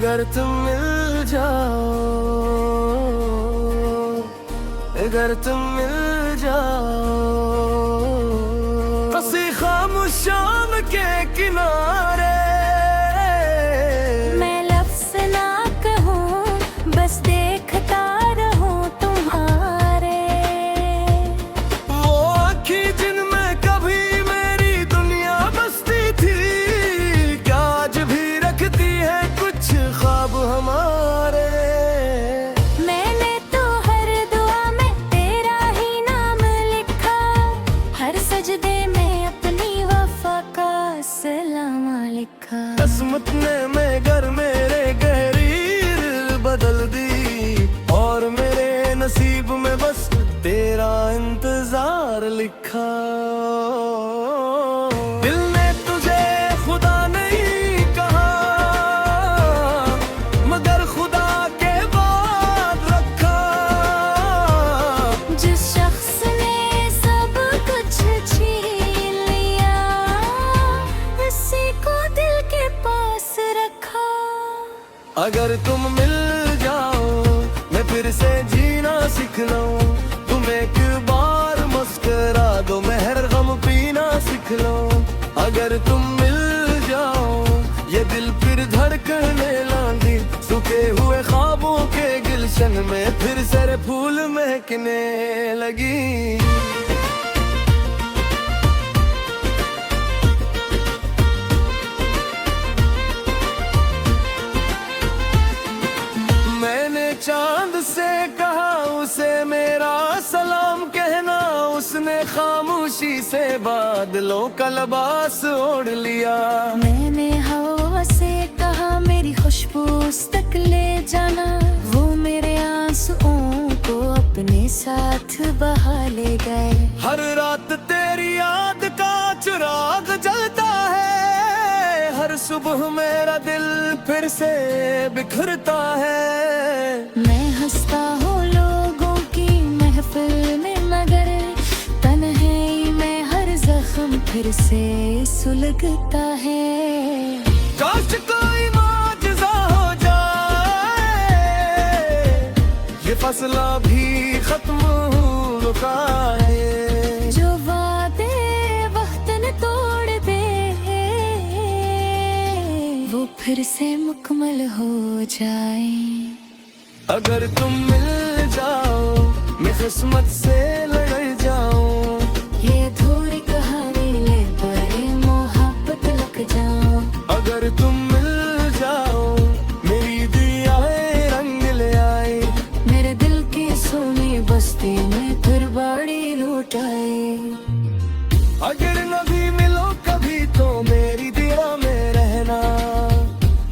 अगर तुम मिल जाओ, अगर तुम मिल जाओ, हंसी खामोश शाम के किनारे, मैं लफ्ज़ ना कहूँ बस देखता रहूँ तुम्हारे। वो आँखें जिनमें कभी मेरी दुनिया बसती थी, क्या आज भी रखती है कुछ ख्वाब हमारे। मैंने तो हर दुआ में तेरा ही नाम लिखा, हर सजदे में अपनी वफा का सलाम लिखा। किस्मत ने मैं घर मेरे गहरी बदल दी, और मेरे नसीब में बस तेरा इंतजार लिखा। दिल ने तुझे खुदा नहीं कहा, मगर खुदा के बाद रखा। जिस शख्स ने सब कुछ छीन लिया, उसी को दिल के पास रखा। अगर तुम मिल जाओ, मैं फिर से जीना सीख लूं। तुम एक बार मुस्कुरा दो, मैं हर गम पीना सीख लूं। अगर तुम मिल जाओ, ये दिल फिर धड़कने लगी। सूखे हुए ख्वाबों के गुलशन में फिर से फूल महकने लगी। मैंने चांद से कहा उसे मेरा सलाम कहना, उसने खामोशी से बादलों का लिबास ओढ़ लिया। मैंने हवा से कहा मेरी खुशबू उस तक ले जाना, वो मेरे आंसुओं को अपने साथ बहा ले गए। हर रात तेरी याद का चिराग जलता है, हर सुबह मेरा दिल फिर से बिखरता है। मैं हंसता हूँ लोगों की महफिल में, मगर तन्हाई में हर जख्म फिर से सुलगता है। काश कोई माजज़ा हो जाए, ये फसला भी खत्म हो चुका है। जो वादे वक्त ने तोड़ दे, वो फिर से मुकम्मल हो जाए। अगर तुम मिल जाओ, मैं किस्मत से लड़ जाऊं। ये अधूरी कहानी ले पर मोहब्बत लग जाओ। अगर तुम मिल जाओ, मेरी दियाएं रंग ले आए। मेरे दिल की सोनी बस्ती में फिर बाड़ी लूट आए। अगर न भी मिलो कभी तो मेरी दिया में रहना।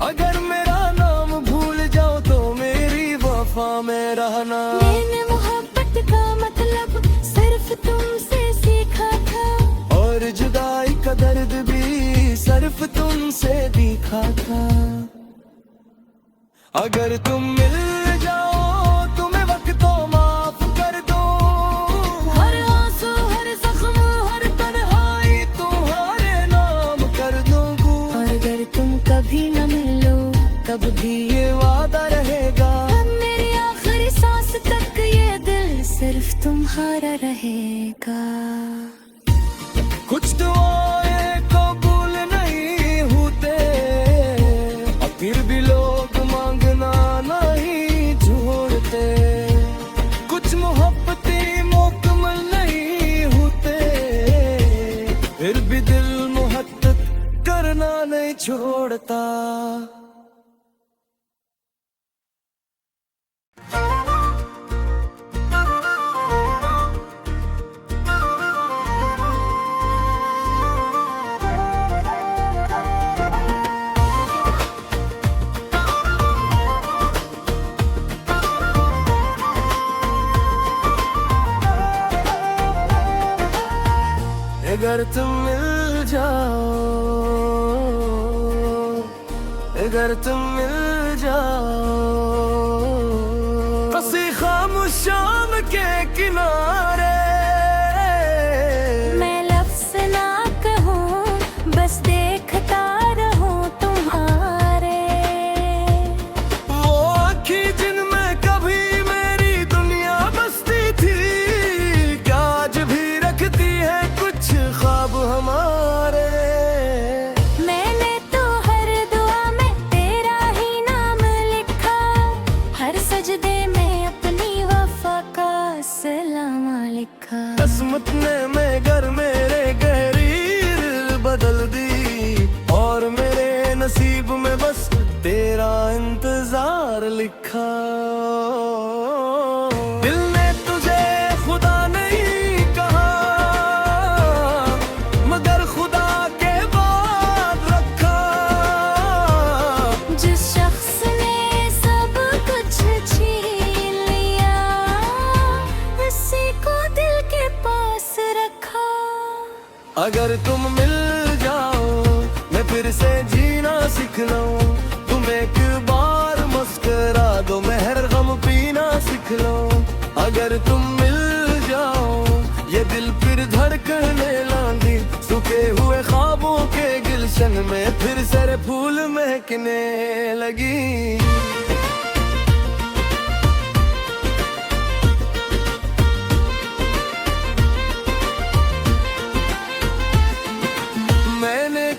अगर मेरा नाम भूल जाओ तो मेरी वफा में रहना। मैंने मोहब्बत का मतलब सिर्फ तुमसे सीखा था, और जुदाई का दर्द भी सिर्फ तुमसे दिखा था। अगर तुम मिल जाओ, तुम्हें वक्तों माफ कर दो। हर आंसू हर जख्म हर तन्हाई तुम्हारे नाम कर दूंगा। और अगर तुम कभी न मिलो, तब भी ये वादा रहेगा, अब मेरी आखिरी सांस तक ये दिल सिर्फ तुम्हारा रहेगा। कुछ दुआएं कबूल नहीं होते, और फिर भी लोग मांगना नहीं छोड़ते। कुछ मोहब्बतें मुकम्मल नहीं होते, फिर भी दिल मोहब्बत करना नहीं छोड़ता। अगर तुम मिल जाओ, अगर तुम मिल जाओ, हंसी खामोश शाम के किनारे, मैं लफ्ज़ ना कहूँ बस देखता रहूँ तुम्हारे। अगर तुम मिल जाओ मैं फिर से जीना सीख लूं, तुम एक बार मुस्कुरा दो मैं हर गम पीना सीख लूं। अगर तुम मिल जाओ ये दिल फिर धड़कने लांगी, सूखे हुए ख्वाबों के गुलशन में फिर सर फूल महकने लगी।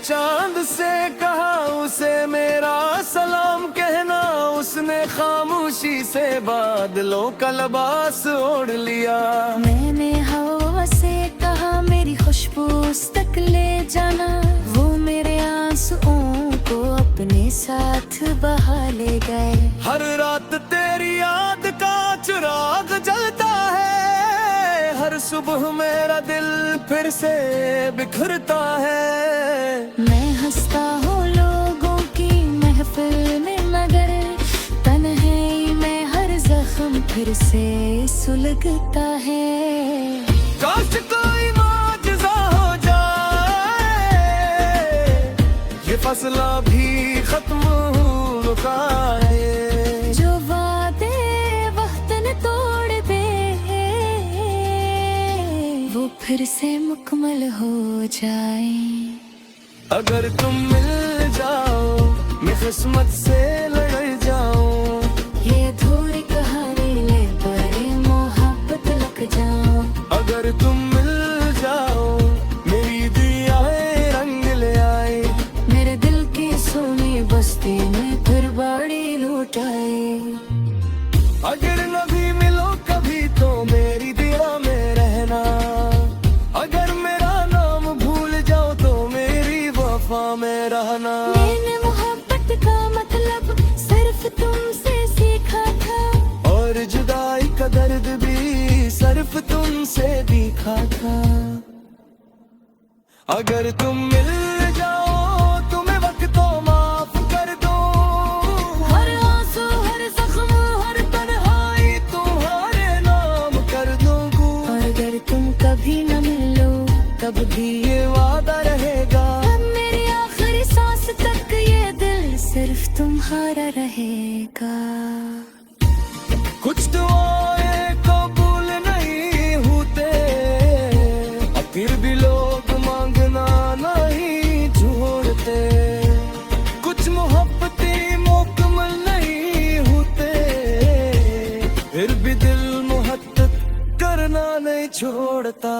चांद से कहा उसे मेरा सलाम कहना, उसने खामोशी से बादलों का लिबास ओढ़ लिया। मैंने हवा से कहा मेरी खुशबू उस तक ले जाना, वो मेरे आंसुओं को अपने साथ बहा ले गए। हर रात तेरी याद का चिराग जलता है, हर सुबह मेरा दिल फिर से बिखरता है। मैं हंसता हूँ लोगों की महफिल में मगर तन्हाई में हर जख्म फिर से सुलगता है। काश कोई माजज़ा हो जाए, ये फैसला भी खत्म हो है। जो वादे वक्त ने तोड़ दे वो फिर से मुकम्मल हो जाए। अगर तुम मिल जाओ मैं किस्मत से लड़ जाऊं, ये अधूरी कहानी ले पर मोहब्बत लग जाऊं। अगर तुम मिल जाओ मेरी दियाएं रंग ले आए, मेरे दिल की सोनी बस्ती में फिर बाड़ी लुटाए। अगर न भी मिलो कभी तो मेरी दिया में रहना, अगर मेरा नाम भूल जाओ तो मेरी वफा में रहना। मैंने मोहब्बत का मतलब सिर्फ तुमसे सीखा था, और जुदाई का दर्द भी सिर्फ तुमसे दिखा था। अगर तुम मिल जाओ तुम्हें वक्तों माफ कर दो, हर आंसू हर जख्म हर तन्हाई तुम्हारे नाम कर दूंगा। और अगर तुम कभी न मिलो तब भी ये वादा रहेगा, मेरी आखिरी सांस तक ये दिल सिर्फ तुम्हारा रहेगा। कुछ दुआएं कबूल नहीं होते, अब फिर भी लोग मांगना नहीं छोड़ते। कुछ मोहब्बतें मुकम्मल नहीं होते, फिर भी दिल मोहब्बत करना नहीं छोड़ता।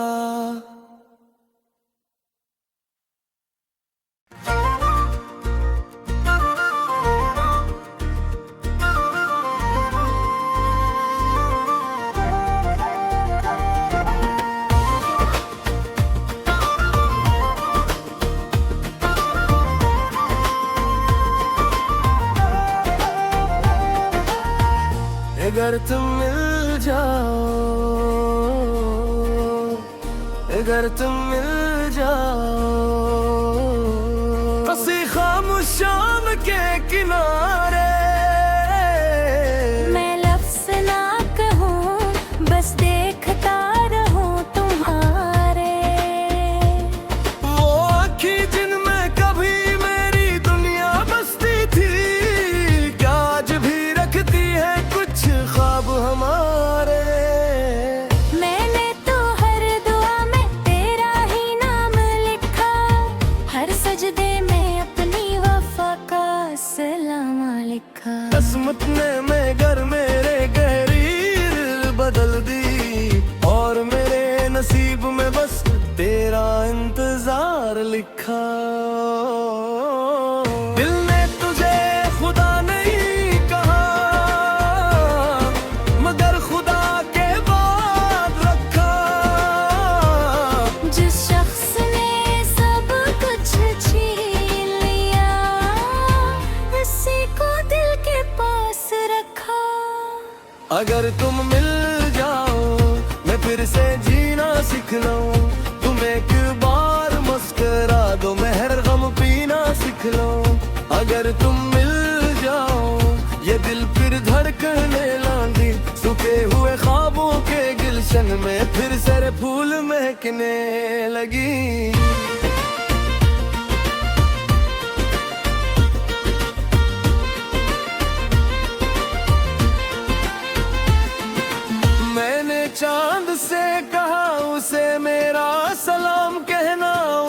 अगर तुम मिल जाओ, अगर तुम मिल जाओ किसी खामोश शाम के किनारे, मैं लफ्ज़ ना कहूँ बस देखता रहूँ तुम्हारे। वो आँखें जिनमें कभी मेरी दुनिया बसती थी, क्या आज भी रखती है कुछ ख्वाब हमारे। मैंने तो हर दुआ में तेरा ही नाम लिखा, हर सजदे में अपनी वफा का सलाम लिखा। किस्मत ने मैं घर मेरे गहरी बदल दी, और मेरे नसीब में बस तेरा इंतजार लिखा। दिल ने तुझे खुदा नहीं कहा, मगर खुदा के बाद रखा। जिस शख्स ने सब कुछ छीन लिया, इसी को दिल के पास रखा। अगर तुम मिल जाओ मैं फिर से जीना सीख लूं, तुम एक बार मुस्कुरा दो मैं हर गम पीना सीख लूं। अगर तुम मिल जाओ ये दिल फिर धड़कने लांगी, सूखे हुए ख्वाबों के गुलशन में फिर सर फूल महकने लगी।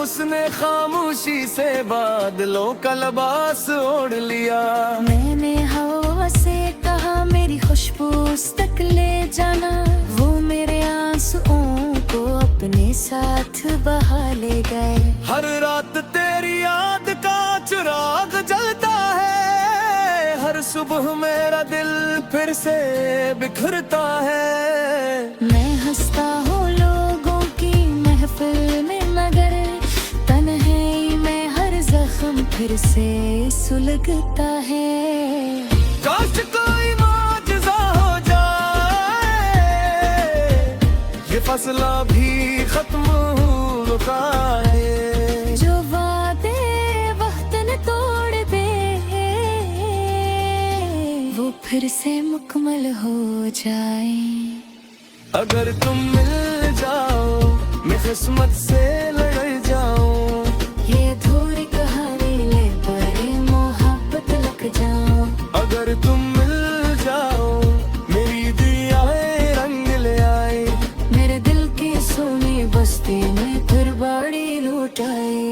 उसने खामोशी से बादलों का लिबास ओढ़ लिया। मैंने हवा से कहा मेरी खुशबू उस तक ले जाना, वो मेरे आंसुओं को अपने साथ बहा ले गए। हर रात तेरी याद का चिराग जलता है, हर सुबह मेरा दिल फिर से बिखरता है। मैं हंसता हूँ लोगों की महफिल में, मगर तन्हाई में हर जख्म फिर से सुलगता है। काश कोई माजज़ा हो जाए, ये फैसला भी खत्म होता है। जो वादे वक्त ने तोड़ दे, वो फिर से मुकम्मल हो जाए। अगर तुम मिल जाओ, मैं किस्मत से लड़ जाऊं। ये अधूरी कहानी ले पर मोहब्बत लग जाऊं। अगर तुम मिल जाओ, मेरी दियाएं रंग ले आए। मेरे दिल की सोनी बस्ती में फिर बाड़ी लूट आए।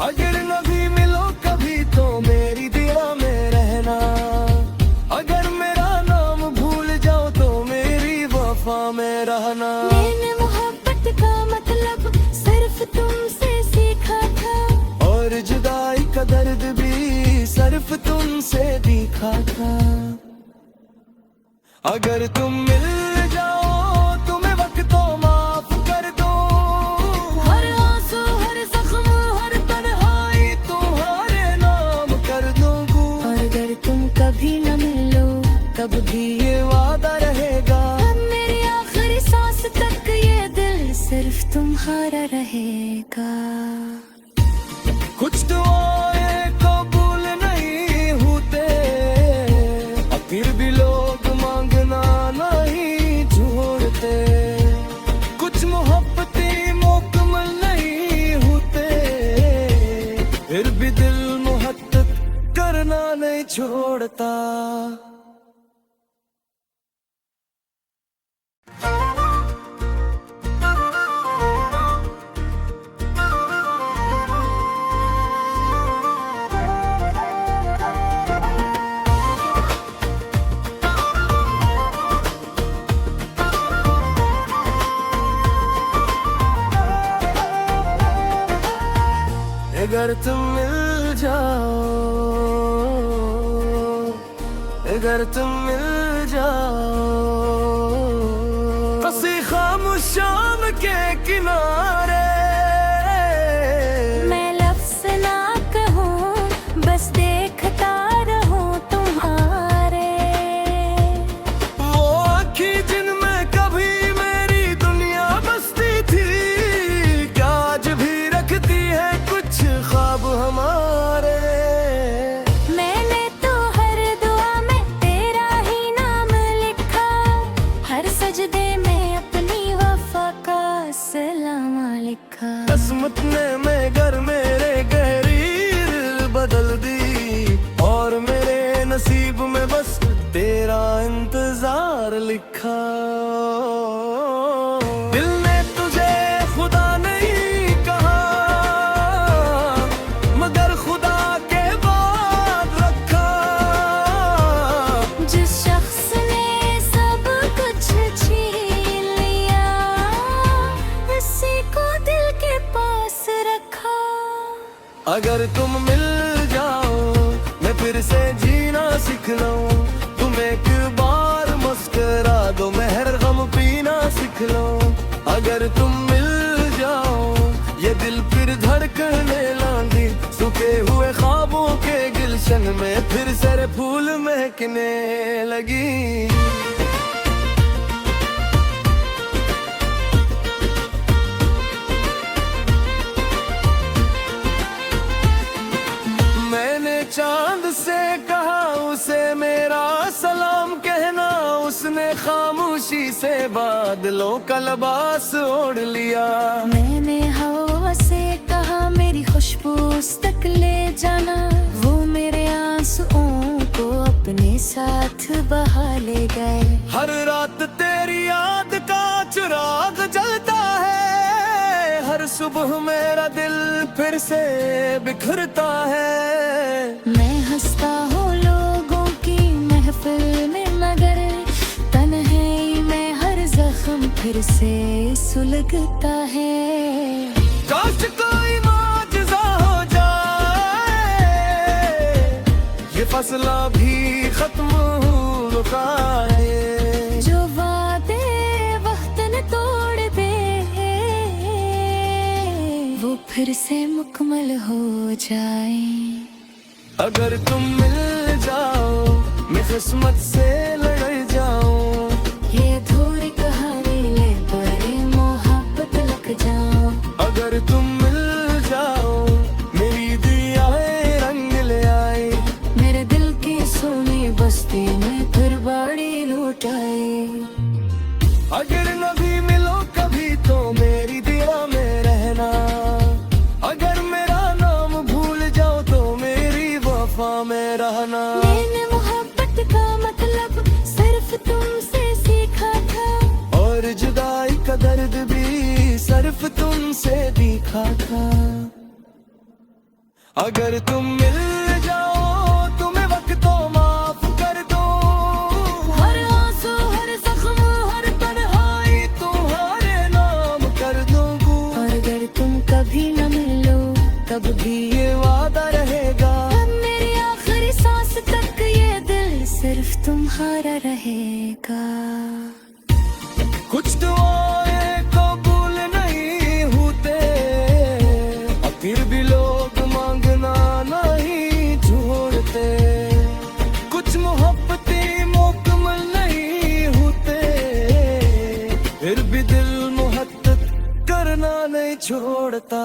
अगर न भी मिलो कभी तो मेरी दिया में रहना। अगर मेरा नाम भूल जाओ तो मेरी वफा में रहना। मैंने मोहब्बत का मतलब सिर्फ तुमसे सीखा था, और जुदाई का दर्द भी सिर्फ तुमसे दिखा था। अगर तुम मिल जाओ, तुम्हें वक्तों माफ कर दो। हर आंसू हर जख्म हर तन्हाई तुम्हारे नाम कर दूंगा। और अगर तुम कभी न मिलो तब भी ये वादा रहेगा, मेरी आखिरी सांस तक ये दिल सिर्फ तुम्हारा रहेगा। कुछ दुआएं कबूल नहीं होते, और फिर भी लोग मांगना नहीं छोड़ते। कुछ मोहब्बतें मुकम्मल नहीं होते, फिर भी दिल मोहब्बत करना नहीं छोड़ता। अगर तुम मिल जाओ, अगर तुम मिल जाओ, किसी खामोश शाम के किनारे। मैं लफ्ज़ ना कहूँ, बस देखता रहूँ तुम्हारे। वो आँखें जिनमें कभी मेरी दुनिया बसती थी, क्या आज भी रखती है कुछ ख्वाब हमारे। मैंने तो हर दुआ में तेरा ही नाम लिखा, हर सजदे में अपनी वफा का सलाम लिखा। किस्मत ने मैं घर मेरे गहरी बदल दी, और मेरे नसीब में बस तेरा इंतजार लिखा। दिल ने तुझे खुदा नहीं कहा, मगर खुदा के बाद रखा। जिस शख्स ने सब कुछ छीन लिया, उसी को दिल के पास रखा। अगर तुम मिल जाओ, मैं फिर से जीना सीख लूं। तुम एक बार मुस्कुरा दो, मैं हर गम पीना सीख लूं। अगर तुम मिल जाओ, ये दिल फिर धड़कने लगी। सूखे हुए ख्वाबों के गुलशन में फिर सारे फूल महकने लगी। मैंने चांद से कहा उसे मेरा सलाम कहना, उसने खामोशी से बादलों का लिबास ओढ़ लिया। मैंने हवा से कहा मेरी खुशबू उस तक ले जाना, वो मेरे आंसुओं को अपने साथ बहा ले गए। हर रात तेरी याद का चिराग जलता है, हर हर सुबह मेरा दिल फिर से बिखरता है। मैं हंसता हूँ लोगों की महफिल में, मगर तन्हाई में हर जख्म फिर से सुलगता है। काश कोई माजज़ा हो जाए, ये फैसला भी खत्म हो जाए। जो वादे वक्त ने तोड़ दे, वो फिर से मुकम्मल हो जाए। अगर तुम मिल जाओ, मैं किस्मत से लड़ जाऊं। ये अधूरी कहानी ले बड़े मोहब्बत लग जाओ। अगर तुम मिल जाओ, मेरी दियाएं रंग ले आए। मेरे दिल की सोनी बस्ती में फिर बाड़ी लूट आए। अगर न भी मिलो कभी तो मेरी दिया में रहना। अगर मेरा नाम भूल जाओ तो मेरी वफा में रहना। मैंने मोहब्बत का मतलब सिर्फ तुमसे सीखा था, और जुदाई का दर्द भी सिर्फ तुमसे दिखा था। अगर तुम मिल जाओ, तुम्हें वक्त तो माफ कर दो। हर आंसू हर जख्म हर तन्हाई तुम्हारे नाम कर दूंगा। और अगर तुम कभी न मिलो तब भी ये वादा रहेगा, अब मेरी आखिरी सांस तक ये दिल सिर्फ तुम्हारा रहेगा। कुछ दुआएं कबूल नहीं होते, और फिर भी लोग मांगना नहीं छोड़ते। कुछ मोहब्बतें मुकम्मल नहीं होते, फिर भी दिल मोहब्बत करना नहीं छोड़ता।